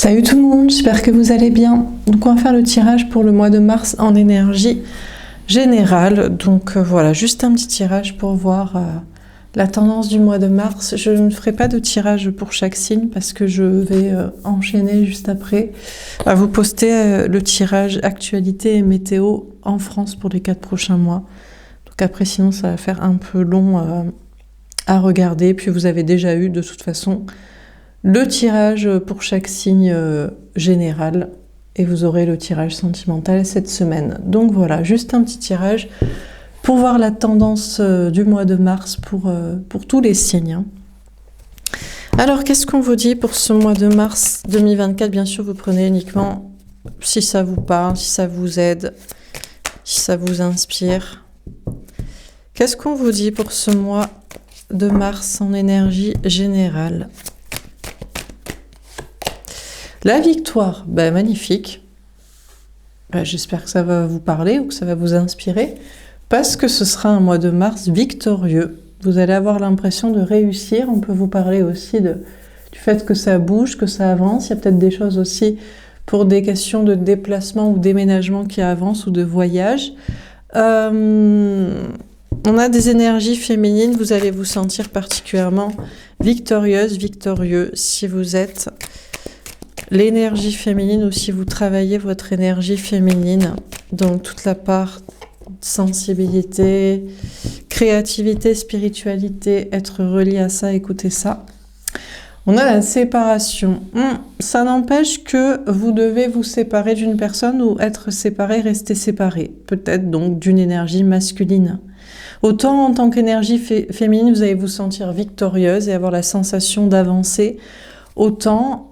Salut tout le monde, j'espère que vous allez bien. Donc on va faire le tirage pour le mois de mars en énergie générale. Donc voilà, juste un petit tirage pour voir la tendance du mois de mars. Je ne ferai pas de tirage pour chaque signe parce que je vais enchaîner juste après à vous poster le tirage actualité et météo en France pour les 4 prochains mois. Donc après sinon ça va faire un peu long à regarder. Puis vous avez déjà eu de toute façon le tirage pour chaque signe général et vous aurez le tirage sentimental cette semaine. Donc voilà, juste un petit tirage pour voir la tendance du mois de mars pour tous les signes. Alors qu'est-ce qu'on vous dit pour ce mois de mars 2024? Bien sûr, vous prenez uniquement si ça vous parle, si ça vous aide, si ça vous inspire. Qu'est-ce qu'on vous dit pour ce mois de mars en énergie générale? La victoire, magnifique. J'espère que ça va vous parler ou que ça va vous inspirer, parce que ce sera un mois de mars victorieux. Vous allez avoir l'impression de réussir. On peut vous parler aussi du fait que ça bouge, que ça avance. Il y a peut-être des choses aussi pour des questions de déplacement ou déménagement qui avancent ou de voyage. On a des énergies féminines. Vous allez vous sentir particulièrement victorieuse, victorieux si vous êtes l'énergie féminine ou si vous travaillez votre énergie féminine, donc toute la part sensibilité, créativité, spiritualité, être relié à ça, écoutez ça. On a la séparation. Ça n'empêche que vous devez vous séparer d'une personne ou être séparé, rester séparé. Peut-être donc d'une énergie masculine. Autant en tant qu'énergie féminine, vous allez vous sentir victorieuse et avoir la sensation d'avancer, autant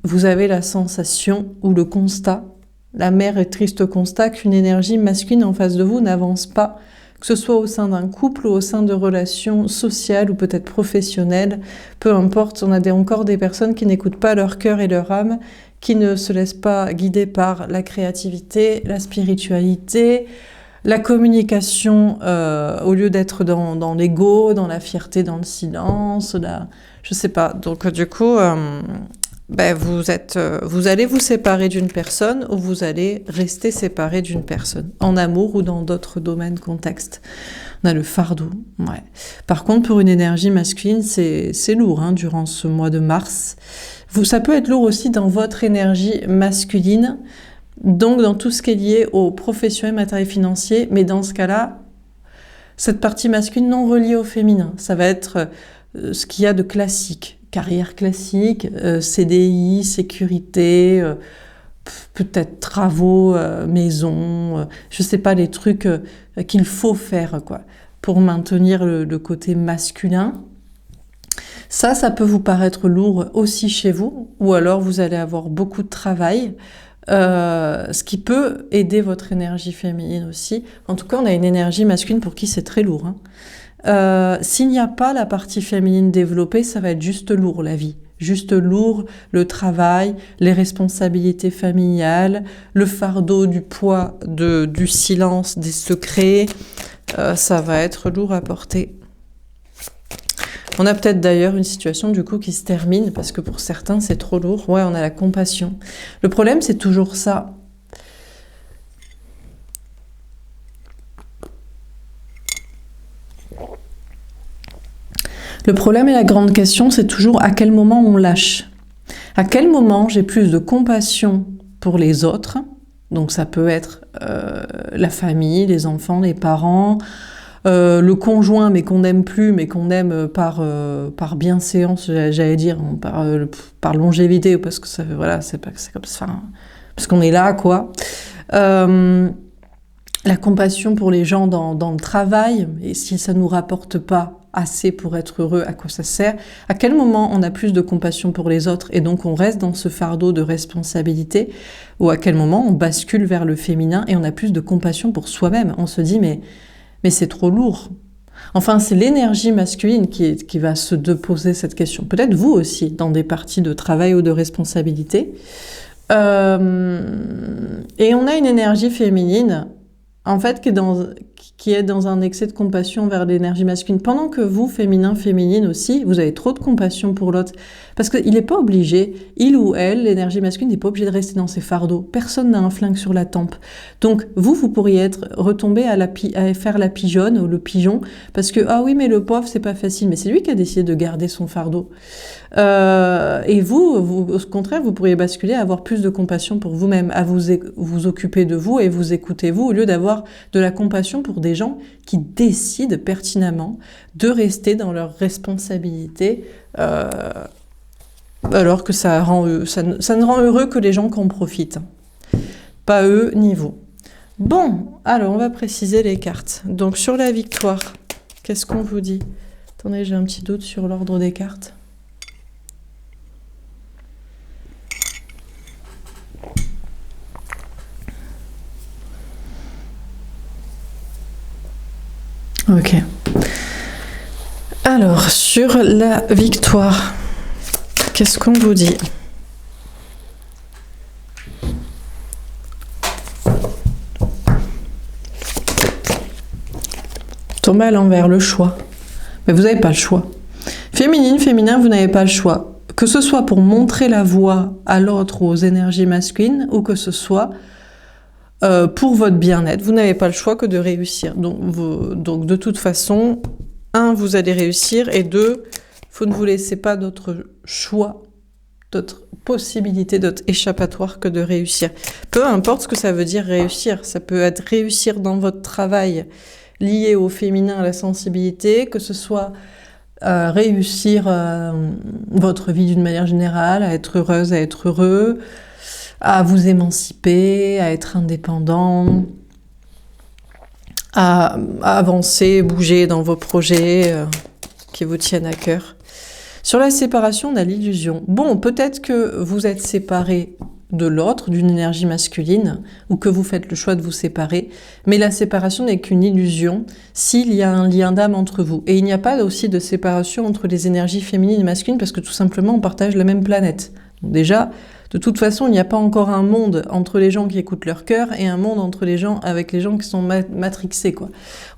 vous avez la sensation ou le constat, l'amer et triste constat qu'une énergie masculine en face de vous n'avance pas, que ce soit au sein d'un couple ou au sein de relations sociales ou peut-être professionnelles, peu importe, on a encore des personnes qui n'écoutent pas leur cœur et leur âme, qui ne se laissent pas guider par la créativité, la spiritualité, la communication au lieu d'être dans l'ego, dans la fierté, dans le silence, je sais pas. Donc du coup, vous allez vous séparer d'une personne ou vous allez rester séparé d'une personne, en amour ou dans d'autres domaines, contextes. On a le fardeau. Ouais. Par contre, pour une énergie masculine, c'est lourd durant ce mois de mars. Ça peut être lourd aussi dans votre énergie masculine, donc dans tout ce qui est lié aux professionnels, matériels financiers, mais dans ce cas-là, cette partie masculine non reliée au féminin, ça va être ce qu'il y a de classique. Carrière classique, CDI, sécurité, peut-être travaux, maison, je sais pas, les trucs qu'il faut faire quoi, pour maintenir le côté masculin. Ça peut vous paraître lourd aussi chez vous, ou alors vous allez avoir beaucoup de travail, ce qui peut aider votre énergie féminine aussi. En tout cas, on a une énergie masculine pour qui c'est très lourd. S'il n'y a pas la partie féminine développée, ça va être juste lourd la vie. Juste lourd, le travail, les responsabilités familiales, le fardeau du poids, du silence, des secrets, ça va être lourd à porter. On a peut-être d'ailleurs une situation du coup qui se termine parce que pour certains c'est trop lourd. Ouais, on a la compassion. Le problème c'est toujours ça. Le problème et la grande question, c'est toujours à quel moment on lâche. À quel moment j'ai plus de compassion pour les autres, donc ça peut être la famille, les enfants, les parents, le conjoint mais qu'on n'aime plus, mais qu'on aime par bienséance, j'allais dire, par longévité, parce que ça, voilà, c'est comme ça, parce qu'on est là, quoi. La compassion pour les gens dans le travail, et si ça nous rapporte pas assez pour être heureux, à quoi ça sert? À quel moment on a plus de compassion pour les autres et donc on reste dans ce fardeau de responsabilité, ou à quel moment on bascule vers le féminin et on a plus de compassion pour soi-même? On se dit mais c'est trop lourd. Enfin, c'est l'énergie masculine qui va se poser cette question. Peut-être vous aussi, dans des parties de travail ou de responsabilité. Et on a une énergie féminine en fait, qui est dans un excès de compassion vers l'énergie masculine. Pendant que vous, féminin, aussi, vous avez trop de compassion pour l'autre. Parce qu'il n'est pas obligé, il ou elle, l'énergie masculine, n'est pas obligé de rester dans ses fardeaux. Personne n'a un flingue sur la tempe. Donc, vous pourriez retomber à faire la pigeonne ou le pigeon, parce que, ah oui, mais le pauvre, c'est pas facile. Mais c'est lui qui a décidé de garder son fardeau. Et vous, au contraire, vous pourriez basculer à avoir plus de compassion pour vous-même, à vous occuper de vous et vous écouter vous, au lieu d'avoir de la compassion pour des gens qui décident pertinemment de rester dans leurs responsabilités, alors que ça ne rend heureux que les gens qui en profitent. Pas eux, ni vous. Bon, alors on va préciser les cartes. Donc sur la victoire, qu'est-ce qu'on vous dit? Attendez, j'ai un petit doute sur l'ordre des cartes. Ok. Alors, sur la victoire, qu'est-ce qu'on vous dit? Tombez à l'envers, le choix. Mais vous n'avez pas le choix. Féminin, vous n'avez pas le choix. Que ce soit pour montrer la voie à l'autre ou aux énergies masculines, ou que ce soit pour votre bien-être, vous n'avez pas le choix que de réussir. Donc de toute façon, 1, vous allez réussir, et 2, vous ne vous laissez pas d'autre choix, d'autres possibilités, d'autres échappatoires que de réussir. Peu importe ce que ça veut dire réussir, ça peut être réussir dans votre travail lié au féminin, à la sensibilité, que ce soit réussir votre vie d'une manière générale, à être heureuse, à être heureux, à vous émanciper, à être indépendant, à avancer, bouger dans vos projets qui vous tiennent à cœur. Sur la séparation, on a l'illusion. Bon, peut-être que vous êtes séparés de l'autre, d'une énergie masculine, ou que vous faites le choix de vous séparer, mais la séparation n'est qu'une illusion s'il y a un lien d'âme entre vous. Et il n'y a pas aussi de séparation entre les énergies féminines et masculines, parce que tout simplement, on partage la même planète. Donc déjà, de toute façon, il n'y a pas encore un monde entre les gens qui écoutent leur cœur et un monde entre les gens avec les gens qui sont matrixés, quoi.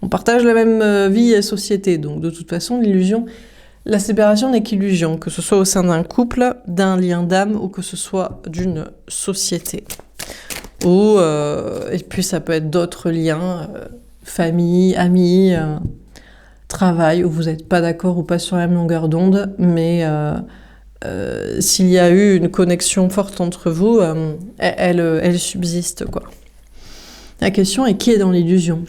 On partage la même vie et société, donc de toute façon, l'illusion, la séparation n'est qu'illusion, que ce soit au sein d'un couple, d'un lien d'âme ou que ce soit d'une société. Et puis ça peut être d'autres liens, famille, amis, travail, où vous n'êtes pas d'accord ou pas sur la même longueur d'onde, mais s'il y a eu une connexion forte entre vous, elle subsiste, quoi. La question est qui est dans l'illusion?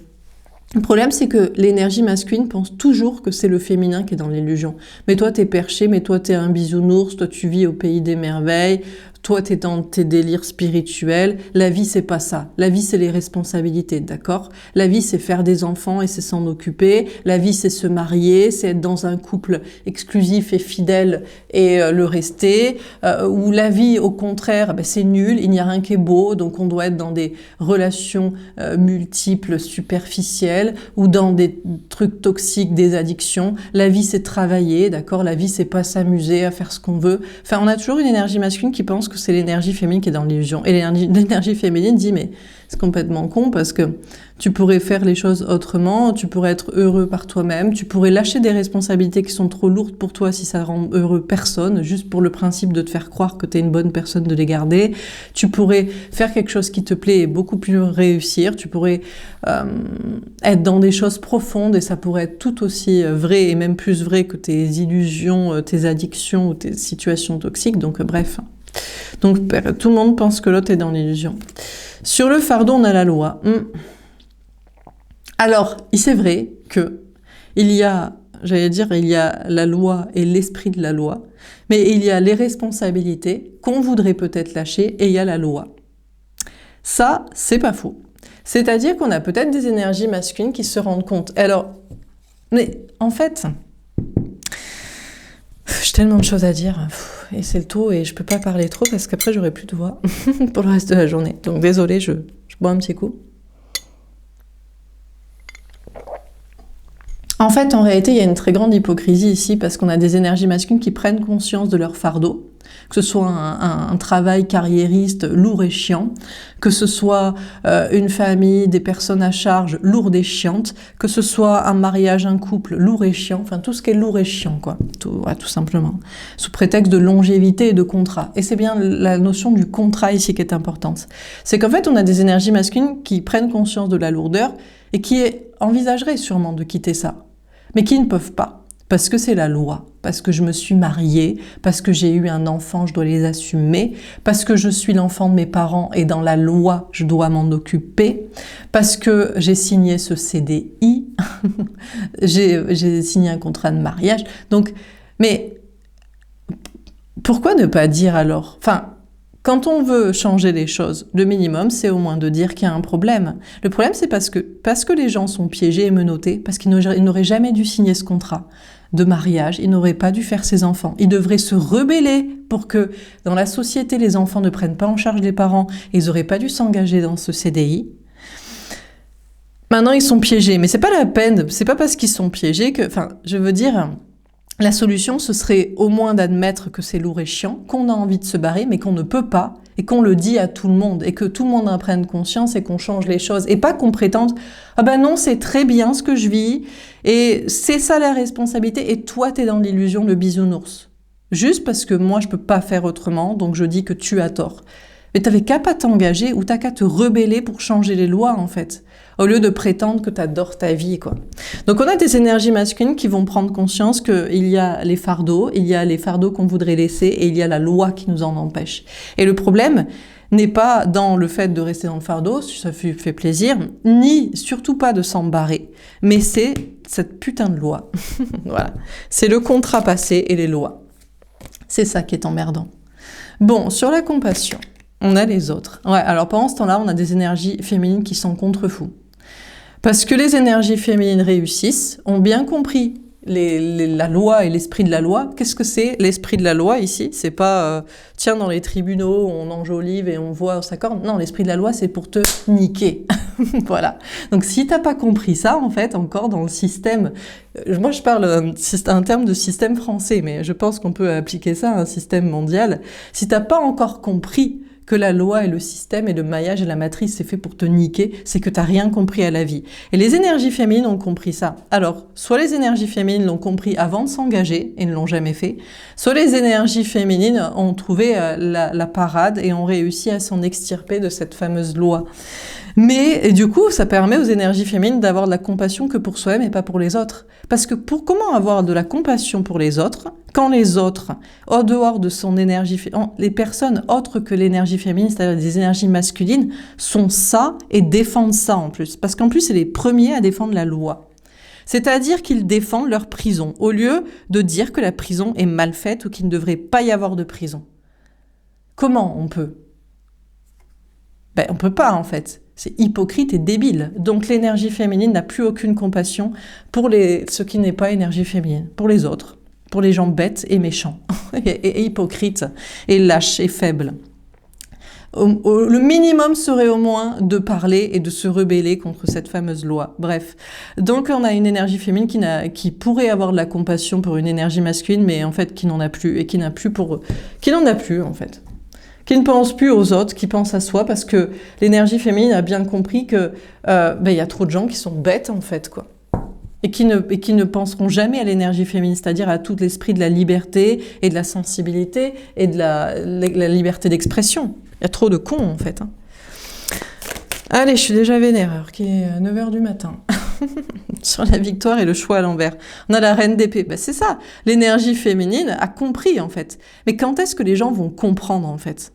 Le problème, c'est que l'énergie masculine pense toujours que c'est le féminin qui est dans l'illusion. Mais toi, t'es perché, mais toi, t'es un bisounours, toi, tu vis au pays des merveilles, toi, t'es dans tes délires spirituels. La vie, c'est pas ça. La vie, c'est les responsabilités, d'accord? La vie, c'est faire des enfants et c'est s'en occuper. La vie, c'est se marier, c'est être dans un couple exclusif et fidèle et le rester. Ou la vie, au contraire, c'est nul, il n'y a rien qui est beau, donc on doit être dans des relations multiples, superficielles, ou dans des trucs toxiques, des addictions. La vie, c'est travailler, d'accord? La vie, c'est pas s'amuser à faire ce qu'on veut. Enfin, on a toujours une énergie masculine qui pense que c'est l'énergie féminine qui est dans l'illusion. Et l'énergie féminine dit, mais c'est complètement con parce que tu pourrais faire les choses autrement, tu pourrais être heureux par toi-même, tu pourrais lâcher des responsabilités qui sont trop lourdes pour toi si ça rend heureux personne, juste pour le principe de te faire croire que tu es une bonne personne de les garder. Tu pourrais faire quelque chose qui te plaît et beaucoup plus réussir. Tu pourrais être dans des choses profondes et ça pourrait être tout aussi vrai et même plus vrai que tes illusions, tes addictions ou tes situations toxiques. Donc bref. Donc tout le monde pense que l'autre est dans l'illusion. Sur le fardeau, on a la loi. Alors, c'est vrai que il y a la loi et l'esprit de la loi, mais il y a les responsabilités qu'on voudrait peut-être lâcher et il y a la loi. Ça, c'est pas faux. C'est-à-dire qu'on a peut-être des énergies masculines qui se rendent compte. Alors, mais en fait, j'ai tellement de choses à dire, et c'est le taux, et je peux pas parler trop parce qu'après j'aurai plus de voix pour le reste de la journée. Donc désolée, je bois un petit coup. En fait, en réalité, il y a une très grande hypocrisie ici parce qu'on a des énergies masculines qui prennent conscience de leur fardeau, que ce soit un travail carriériste lourd et chiant, que ce soit une famille, des personnes à charge lourdes et chiantes, que ce soit un mariage, un couple lourd et chiant, enfin tout ce qui est lourd et chiant, quoi, tout simplement, sous prétexte de longévité et de contrat. Et c'est bien la notion du contrat ici qui est importante. C'est qu'en fait, on a des énergies masculines qui prennent conscience de la lourdeur et qui envisageraient sûrement de quitter ça, mais qui ne peuvent pas. Parce que c'est la loi, parce que je me suis mariée, parce que j'ai eu un enfant, je dois les assumer, parce que je suis l'enfant de mes parents et dans la loi, je dois m'en occuper, parce que j'ai signé ce CDI, j'ai signé un contrat de mariage. Donc, mais pourquoi ne pas dire alors? Enfin, quand on veut changer les choses, le minimum, c'est au moins de dire qu'il y a un problème. Le problème, c'est parce que les gens sont piégés et menottés, parce qu'ils n'auraient jamais dû signer ce contrat de mariage, ils n'auraient pas dû faire ses enfants. Ils devraient se rebeller pour que, dans la société, les enfants ne prennent pas en charge les parents, et ils n'auraient pas dû s'engager dans ce CDI. Maintenant, ils sont piégés, mais c'est pas la peine, c'est pas parce qu'ils sont piégés que, enfin, je veux dire, la solution, ce serait au moins d'admettre que c'est lourd et chiant, qu'on a envie de se barrer, mais qu'on ne peut pas, et qu'on le dit à tout le monde, et que tout le monde en prenne conscience et qu'on change les choses, et pas qu'on prétende « Ah ben non, c'est très bien ce que je vis, et c'est ça la responsabilité, et toi t'es dans l'illusion, le bisounours. Juste parce que moi je peux pas faire autrement, donc je dis que tu as tort. » Mais t'avais qu'à pas t'engager, ou t'as qu'à te rebeller pour changer les lois, en fait, au lieu de prétendre que t'adores ta vie, quoi. Donc on a des énergies masculines qui vont prendre conscience qu'il y a les fardeaux, il y a les fardeaux qu'on voudrait laisser, et il y a la loi qui nous en empêche. Et le problème n'est pas dans le fait de rester dans le fardeau, si ça fait plaisir, ni surtout pas de s'en barrer, mais c'est cette putain de loi. Voilà. C'est le contrat passé et les lois. C'est ça qui est emmerdant. Bon, sur la compassion, on a les autres. Ouais, alors pendant ce temps-là, on a des énergies féminines qui sont contre-fous. Parce que les énergies féminines réussissent, ont bien compris la loi et l'esprit de la loi. Qu'est-ce que c'est l'esprit de la loi ici? C'est pas tiens, dans les tribunaux, on enjolive et on voit, on s'accorde. Non, l'esprit de la loi, c'est pour te niquer. Voilà. Donc si t'as pas compris ça, en fait, encore dans le système, moi je parle un terme de système français, mais je pense qu'on peut appliquer ça à un système mondial. Si t'as pas encore compris que la loi et le système et le maillage et la matrice c'est fait pour te niquer, c'est que t'as rien compris à la vie. Et les énergies féminines ont compris ça. Alors, soit les énergies féminines l'ont compris avant de s'engager et ne l'ont jamais fait, soit les énergies féminines ont trouvé la parade et ont réussi à s'en extirper de cette fameuse loi. Mais du coup, ça permet aux énergies féminines d'avoir de la compassion que pour soi-même et pas pour les autres. Parce que comment avoir de la compassion pour les autres quand les autres, en dehors de son énergie, les personnes autres que l'énergie féminine, c'est-à-dire des énergies masculines, sont ça et défendent ça en plus. Parce qu'en plus, c'est les premiers à défendre la loi. C'est-à-dire qu'ils défendent leur prison, au lieu de dire que la prison est mal faite ou qu'il ne devrait pas y avoir de prison. Comment on peut ? Ben, on peut pas en fait. C'est hypocrite et débile. Donc l'énergie féminine n'a plus aucune compassion pour ce qui n'est pas énergie féminine, pour les autres, pour les gens bêtes et méchants, et hypocrites, et lâches et faibles. Le minimum serait au moins de parler et de se rebeller contre cette fameuse loi. Bref. Donc on a une énergie féminine qui pourrait avoir de la compassion pour une énergie masculine, mais en fait qui n'en a plus, et qui n'en a plus en fait. Qui ne pense plus aux autres, qui pense à soi, parce que l'énergie féminine a bien compris que y a trop de gens qui sont bêtes en fait, quoi. Et qui ne penseront jamais à l'énergie féminine, c'est-à-dire à tout l'esprit de la liberté et de la sensibilité et de la liberté d'expression. Il y a trop de cons en fait. Hein. Allez, je suis déjà vénère, alors qu'il est 9h du matin. Sur la victoire et le choix à l'envers. On a la reine d'épée. Ben, c'est ça. L'énergie féminine a compris, en fait. Mais quand est-ce que les gens vont comprendre, en fait?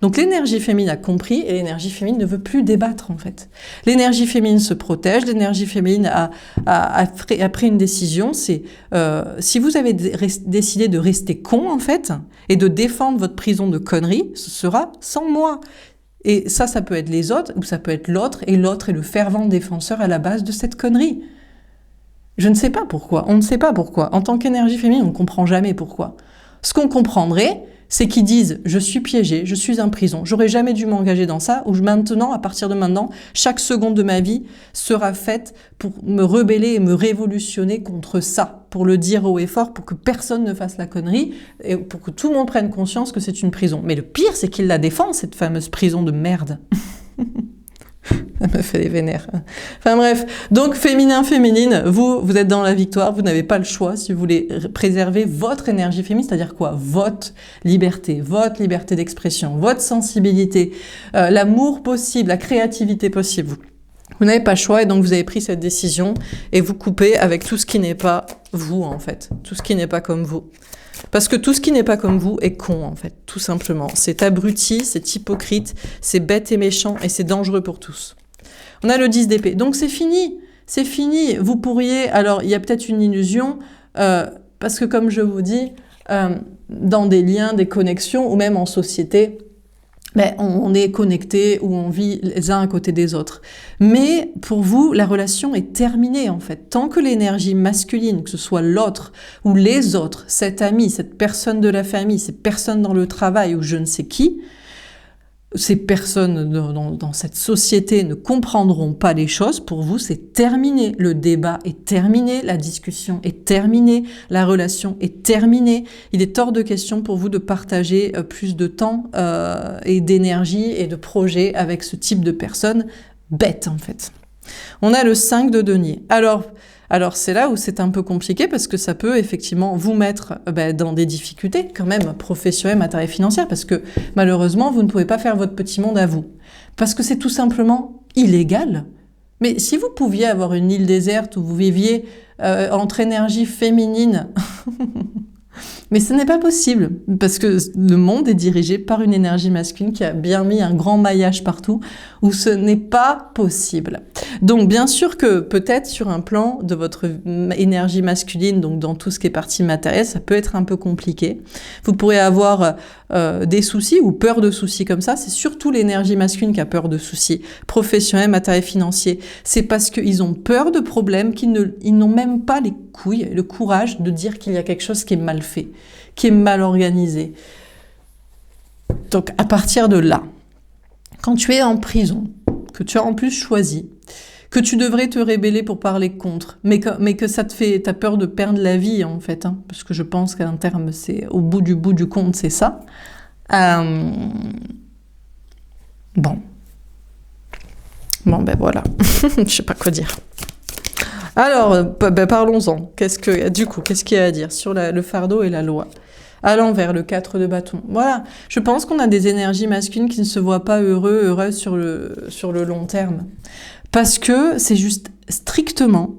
Donc l'énergie féminine a compris et l'énergie féminine ne veut plus débattre, en fait. L'énergie féminine se protège, l'énergie féminine a pris une décision, c'est si vous avez décidé de rester con, en fait, et de défendre votre prison de conneries, ce sera sans moi. Et ça peut être les autres, ou ça peut être l'autre, et l'autre est le fervent défenseur à la base de cette connerie. Je ne sais pas pourquoi, on ne sait pas pourquoi. En tant qu'énergie féminine, on ne comprend jamais pourquoi. Ce qu'on comprendrait, c'est qu'ils disent « je suis piégé, je suis en prison, j'aurais jamais dû m'engager dans ça » ou « maintenant, à partir de maintenant, chaque seconde de ma vie sera faite pour me rebeller et me révolutionner contre ça, pour le dire haut et fort, pour que personne ne fasse la connerie et pour que tout le monde prenne conscience que c'est une prison. » Mais le pire, c'est qu'ils la défendent, cette fameuse prison de merde. Ça me fait les vénères. Enfin bref, donc féminin-féminine, vous êtes dans la victoire, vous n'avez pas le choix si vous voulez préserver votre énergie féminine, c'est-à-dire quoi? Votre liberté d'expression, votre sensibilité, l'amour possible, la créativité possible. Vous n'avez pas le choix et donc vous avez pris cette décision et vous coupez avec tout ce qui n'est pas vous en fait, tout ce qui n'est pas comme vous. Parce que tout ce qui n'est pas comme vous est con, en fait, tout simplement. C'est abruti, c'est hypocrite, c'est bête et méchant, et c'est dangereux pour tous. On a le 10 d'épée. Donc c'est fini, c'est fini. Vous pourriez... Alors, il y a peut-être une illusion, parce que comme je vous dis, dans des liens, des connexions, ou même en société, ben, on est connectés ou on vit les uns à côté des autres. Mais pour vous, la relation est terminée en fait. Tant que l'énergie masculine, que ce soit l'autre ou les autres, cet ami, cette personne de la famille, ces personnes dans le travail ou je ne sais qui, ces personnes dans cette société ne comprendront pas les choses, pour vous c'est terminé. Le débat est terminé, la discussion est terminée, la relation est terminée. Il est hors de question pour vous de partager plus de temps et d'énergie et de projets avec ce type de personnes bêtes en fait. On a le 5 de denier. Alors c'est là où c'est un peu compliqué parce que ça peut effectivement vous mettre dans des difficultés quand même professionnelles, matérielles, financières parce que malheureusement vous ne pouvez pas faire votre petit monde à vous. Parce que c'est tout simplement illégal. Mais si vous pouviez avoir une île déserte où vous viviez entre énergie féminine... Mais ce n'est pas possible, parce que le monde est dirigé par une énergie masculine qui a bien mis un grand maillage partout, où ce n'est pas possible. Donc bien sûr que peut-être sur un plan de votre énergie masculine, donc dans tout ce qui est partie matérielle, ça peut être un peu compliqué. Vous pourrez avoir des soucis ou peur de soucis comme ça, c'est surtout l'énergie masculine qui a peur de soucis professionnels, matériels, financiers. C'est parce qu'ils ont peur de problèmes ils n'ont même pas les couilles, le courage de dire qu'il y a quelque chose qui est mal fait, qui est mal organisé. Donc à partir de là, quand tu es en prison, que tu as en plus choisi, que tu devrais te rébeller pour parler contre, mais que ça te fait, t'as peur de perdre la vie en fait, hein, parce que je pense qu'à un terme, c'est au bout du compte, c'est ça. Bon ben voilà, je sais pas quoi dire. Alors, parlons-en. Qu'est-ce qu'il y a à dire sur le fardeau et la loi? À l'envers, le 4 de bâton. Voilà, je pense qu'on a des énergies masculines qui ne se voient pas heureuses sur le long terme. Parce que c'est juste strictement,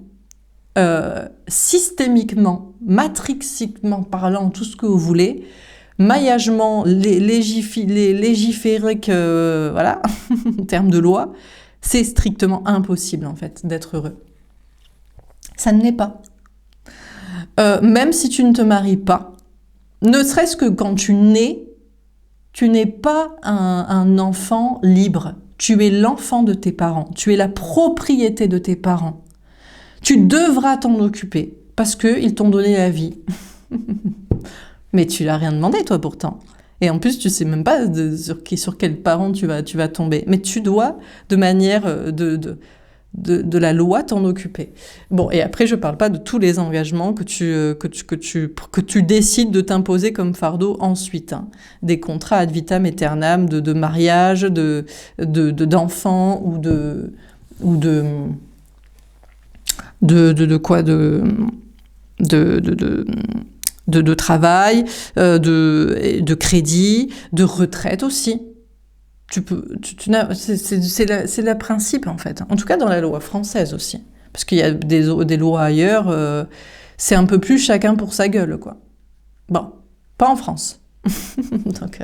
systémiquement, matrixiquement parlant, tout ce que vous voulez, maillagement, légiférique, voilà, en termes de loi, c'est strictement impossible, en fait, d'être heureux. Ça ne l'est pas. Même si tu ne te maries pas, ne serait-ce que quand tu n'es pas un enfant libre. Tu es l'enfant de tes parents. Tu es la propriété de tes parents. Tu devras t'en occuper parce qu'ils t'ont donné la vie. Mais tu n'as rien demandé, toi, pourtant. Et en plus, tu sais même pas sur quel parent tu vas tomber. Mais tu dois, de manière de la loi, t'en occuper. Bon, et après, je parle pas de tous les engagements que tu décides de t'imposer comme fardeau ensuite, hein. Des contrats ad vitam aeternam, de mariage, d'enfants ou de travail, de crédit, de retraite aussi. C'est le principe en fait. En tout cas dans la loi française aussi. Parce qu'il y a des lois ailleurs, c'est un peu plus chacun pour sa gueule, quoi. Bon, pas en France. Donc,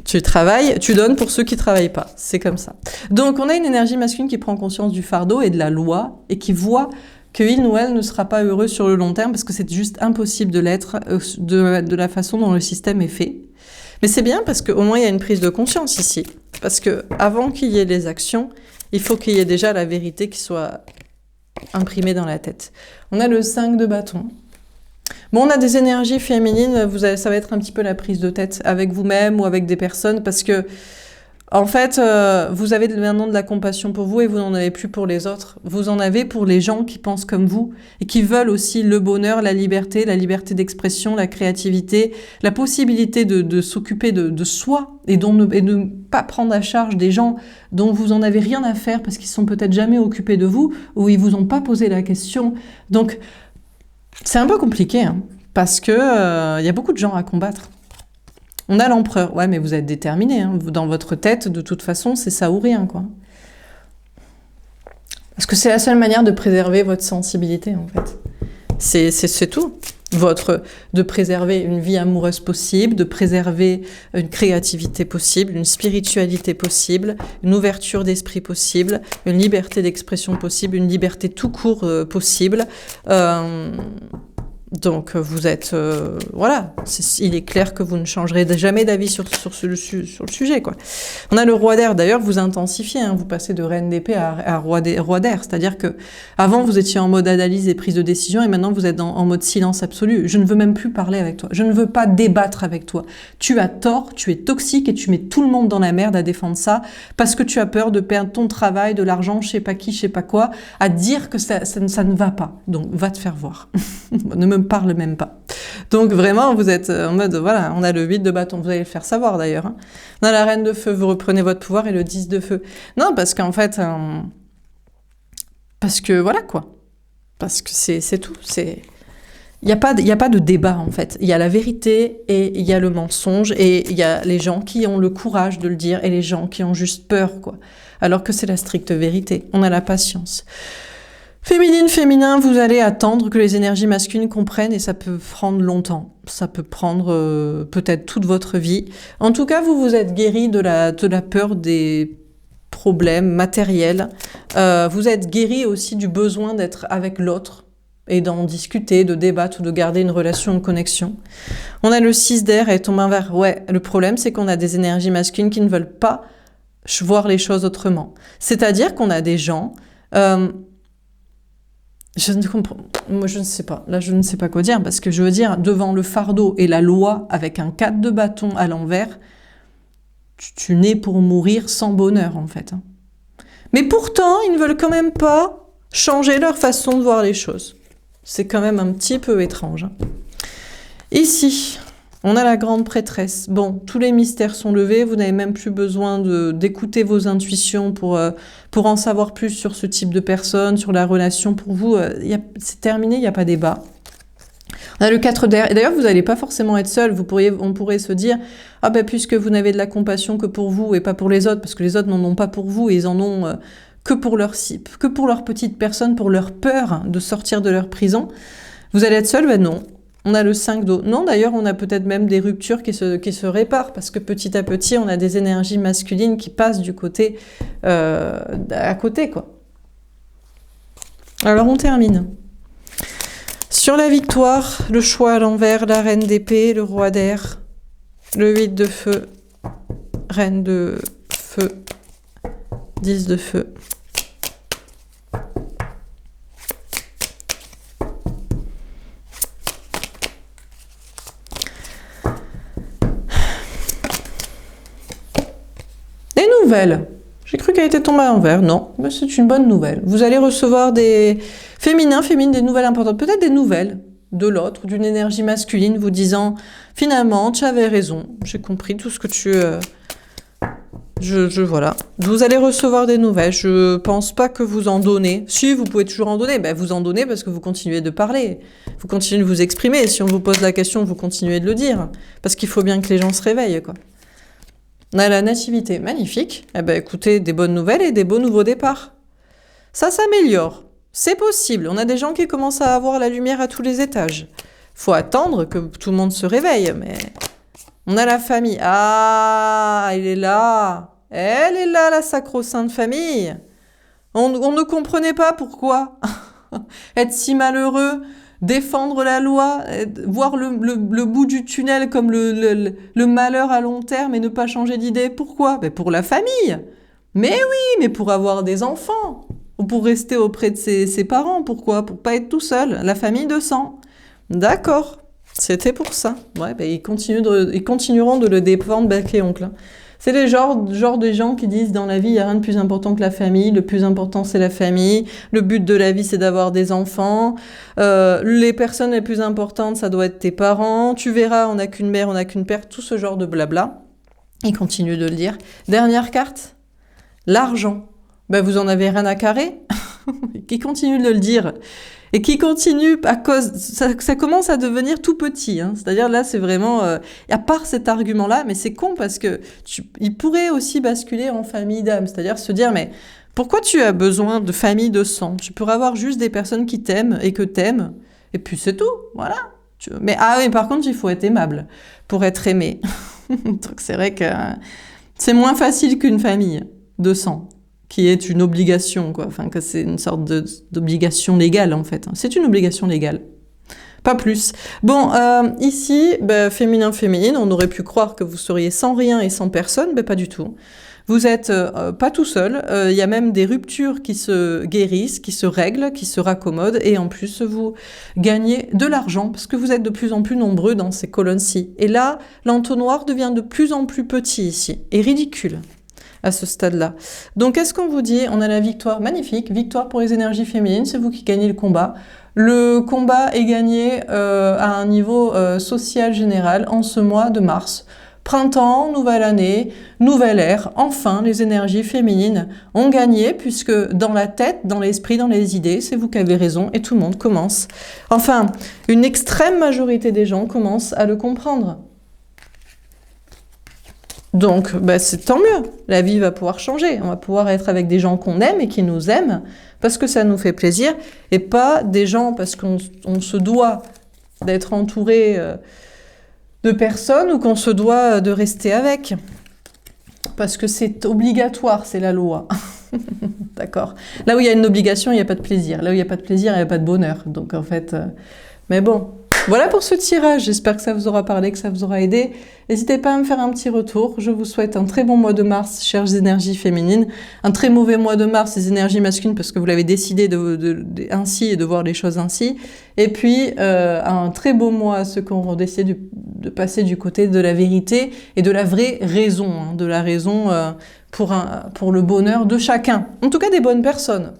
tu travailles, tu donnes pour ceux qui travaillent pas. C'est comme ça. Donc, on a une énergie masculine qui prend conscience du fardeau et de la loi et qui voit qu'il ou elle ne sera pas heureux sur le long terme parce que c'est juste impossible de l'être de la façon dont le système est fait. Mais c'est bien parce qu'au moins il y a une prise de conscience ici. Parce que avant qu'il y ait les actions, il faut qu'il y ait déjà la vérité qui soit imprimée dans la tête. On a le 5 de bâton. Bon, on a des énergies féminines, ça va être un petit peu la prise de tête avec vous-même ou avec des personnes parce que en fait, vous avez maintenant de la compassion pour vous et vous n'en avez plus pour les autres. Vous en avez pour les gens qui pensent comme vous et qui veulent aussi le bonheur, la liberté d'expression, la créativité, la possibilité de s'occuper de soi et de ne pas prendre à charge des gens dont vous en avez rien à faire parce qu'ils se sont peut-être jamais occupés de vous ou ils vous ont pas posé la question. Donc, c'est un peu compliqué, hein, parce que y a beaucoup de gens à combattre. On a l'empereur. Ouais, mais vous êtes déterminé. Hein. Dans votre tête, de toute façon, c'est ça ou rien, quoi. Parce que c'est la seule manière de préserver votre sensibilité, en fait. C'est tout. De préserver une vie amoureuse possible, de préserver une créativité possible, une spiritualité possible, une ouverture d'esprit possible, une liberté d'expression possible, une liberté tout court possible. Donc vous êtes... voilà, il est clair que vous ne changerez jamais d'avis sur le sujet, quoi. On a le roi d'air, d'ailleurs, vous intensifiez, hein, vous passez de reine d'épée à roi d'air, c'est-à-dire que avant vous étiez en mode analyse et prise de décision, et maintenant vous êtes en mode silence absolu. Je ne veux même plus parler avec toi, je ne veux pas débattre avec toi. Tu as tort, tu es toxique et tu mets tout le monde dans la merde à défendre ça, parce que tu as peur de perdre ton travail, de l'argent, je sais pas qui, je sais pas quoi, à dire que ça ne va pas. Donc va te faire voir. Ne me parle même pas. Donc vraiment, vous êtes en mode, voilà, on a le 8 de bâton, vous allez le faire savoir d'ailleurs. Hein. On a la reine de feu, vous reprenez votre pouvoir, et le 10 de feu. Non, parce qu'en fait, parce que voilà quoi. Parce que c'est tout. Il n'y a pas de débat en fait. Il y a la vérité et il y a le mensonge et il y a les gens qui ont le courage de le dire et les gens qui ont juste peur, quoi. Alors que c'est la stricte vérité. On a la patience. Féminin, vous allez attendre que les énergies masculines comprennent et ça peut prendre longtemps. Ça peut prendre peut-être toute votre vie. En tout cas, vous êtes guéri de la peur des problèmes matériels. Vous êtes guéri aussi du besoin d'être avec l'autre et d'en discuter, de débattre ou de garder une relation, une connexion. On a le 6 d'air et tombe vers... Ouais, le problème, c'est qu'on a des énergies masculines qui ne veulent pas voir les choses autrement. C'est-à-dire qu'on a des gens... je ne sais pas. Là, je ne sais pas quoi dire, parce que je veux dire, devant le fardeau et la loi, avec un 4 de bâton à l'envers, tu nais pour mourir sans bonheur, en fait. Mais pourtant, ils ne veulent quand même pas changer leur façon de voir les choses. C'est quand même un petit peu étrange. Ici, on a la grande prêtresse. Bon, tous les mystères sont levés, vous n'avez même plus besoin d'écouter vos intuitions pour en savoir plus sur ce type de personne, sur la relation. Pour vous, c'est terminé, il n'y a pas débat. On a le 4 d'air. Et d'ailleurs, vous n'allez pas forcément être seul. On pourrait se dire, ah ben puisque vous n'avez de la compassion que pour vous et pas pour les autres, parce que les autres n'en ont pas pour vous et ils en ont que pour leur petite personne, pour leur peur de sortir de leur prison. Vous allez être seul? Ben non. On a le 5 d'eau. Non, d'ailleurs, on a peut-être même des ruptures qui se réparent, parce que petit à petit, on a des énergies masculines qui passent du côté à côté, quoi. Alors, on termine. Sur la victoire, le choix à l'envers, la reine d'épée, le roi d'air, le 8 de feu, reine de feu, 10 de feu. Nouvelle. J'ai cru qu'elle était tombée à l'envers. Non, mais c'est une bonne nouvelle. Vous allez recevoir des féminines, des nouvelles importantes. Peut-être des nouvelles de l'autre, d'une énergie masculine, vous disant « Finalement, tu avais raison. J'ai compris tout ce que tu... voilà. » Vous allez recevoir des nouvelles. Je pense pas que vous en donnez. Si, vous pouvez toujours en donner. Ben, vous en donnez parce que vous continuez de parler. Vous continuez de vous exprimer. Si on vous pose la question, vous continuez de le dire. Parce qu'il faut bien que les gens se réveillent, quoi. On a la nativité, magnifique. Eh ben, écoutez, des bonnes nouvelles et des beaux nouveaux départs. Ça s'améliore, c'est possible. On a des gens qui commencent à avoir la lumière à tous les étages. Faut attendre que tout le monde se réveille, mais... On a la famille. Ah, elle est là. Elle est là, la sacro-sainte famille. On ne comprenait pas pourquoi. Être si malheureux... Défendre la loi, voir le bout du tunnel comme le malheur à long terme et ne pas changer d'idée. Pourquoi? Ben pour la famille. Mais oui, mais pour avoir des enfants. Ou pour rester auprès de ses parents. Pourquoi? Pour pas être tout seul. La famille de sang. D'accord. C'était pour ça. Ouais, bah, ils continueront de le défendre bec et ongle. Hein. C'est les genre de gens qui disent dans la vie, il n'y a rien de plus important que la famille, le plus important c'est la famille, le but de la vie c'est d'avoir des enfants, les personnes les plus importantes ça doit être tes parents, tu verras on n'a qu'une mère, on n'a qu'une père, tout ce genre de blabla. Ils continuent de le dire. Dernière carte, l'argent. Ben, vous en avez rien à carrer. Qui continue de le dire. Et qui continue à cause... Ça commence à devenir tout petit. Hein. C'est-à-dire là, c'est vraiment... à part cet argument-là, mais c'est con parce que il pourrait aussi basculer en famille d'âme. C'est-à-dire se dire, mais pourquoi tu as besoin de famille de sang? Tu pourrais avoir juste des personnes qui t'aiment et que t'aimes. Et puis c'est tout. Voilà. Mais par contre, il faut être aimable pour être aimé. Donc c'est vrai que c'est moins facile qu'une famille de sang. Qui est une obligation, quoi. Enfin, que c'est une sorte d'obligation légale, en fait. C'est une obligation légale. Pas plus. Bon, ici, féminin, féminine, on aurait pu croire que vous seriez sans rien et sans personne, mais pas du tout. Vous êtes pas tout seul, il y a même des ruptures qui se guérissent, qui se règlent, qui se raccommodent, et en plus, vous gagnez de l'argent, parce que vous êtes de plus en plus nombreux dans ces colonnes-ci. Et là, l'entonnoir devient de plus en plus petit ici, et ridicule. À ce stade-là. Donc, qu'est-ce qu'on vous dit? On a la victoire, magnifique, victoire pour les énergies féminines, c'est vous qui gagnez le combat. Le combat est gagné à un niveau social général en ce mois de mars. Printemps, nouvelle année, nouvelle ère, enfin les énergies féminines ont gagné puisque dans la tête, dans l'esprit, dans les idées, c'est vous qui avez raison et tout le monde commence. Enfin, une extrême majorité des gens commencent à le comprendre. Donc, c'est tant mieux. La vie va pouvoir changer. On va pouvoir être avec des gens qu'on aime et qui nous aiment parce que ça nous fait plaisir et pas des gens parce qu'on se doit d'être entouré de personnes ou qu'on se doit de rester avec. Parce que c'est obligatoire, c'est la loi. D'accord. Là où il y a une obligation, il n'y a pas de plaisir. Là où il n'y a pas de plaisir, il n'y a pas de bonheur. Donc, en fait... Mais bon... Voilà pour ce tirage, j'espère que ça vous aura parlé, que ça vous aura aidé. N'hésitez pas à me faire un petit retour. Je vous souhaite un très bon mois de mars, chères énergies féminines. Un très mauvais mois de mars, les énergies masculines, parce que vous l'avez décidé ainsi et de voir les choses ainsi. Et puis, un très beau mois à ceux qui ont décidé de passer du côté de la vérité et de la vraie raison, hein, de la raison pour le bonheur de chacun. En tout cas, des bonnes personnes.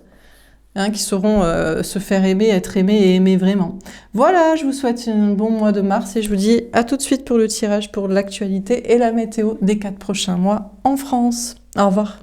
Hein, qui sauront se faire aimer, être aimés et aimer vraiment. Voilà, je vous souhaite un bon mois de mars et je vous dis à tout de suite pour le tirage pour l'actualité et la météo des 4 prochains mois en France. Au revoir.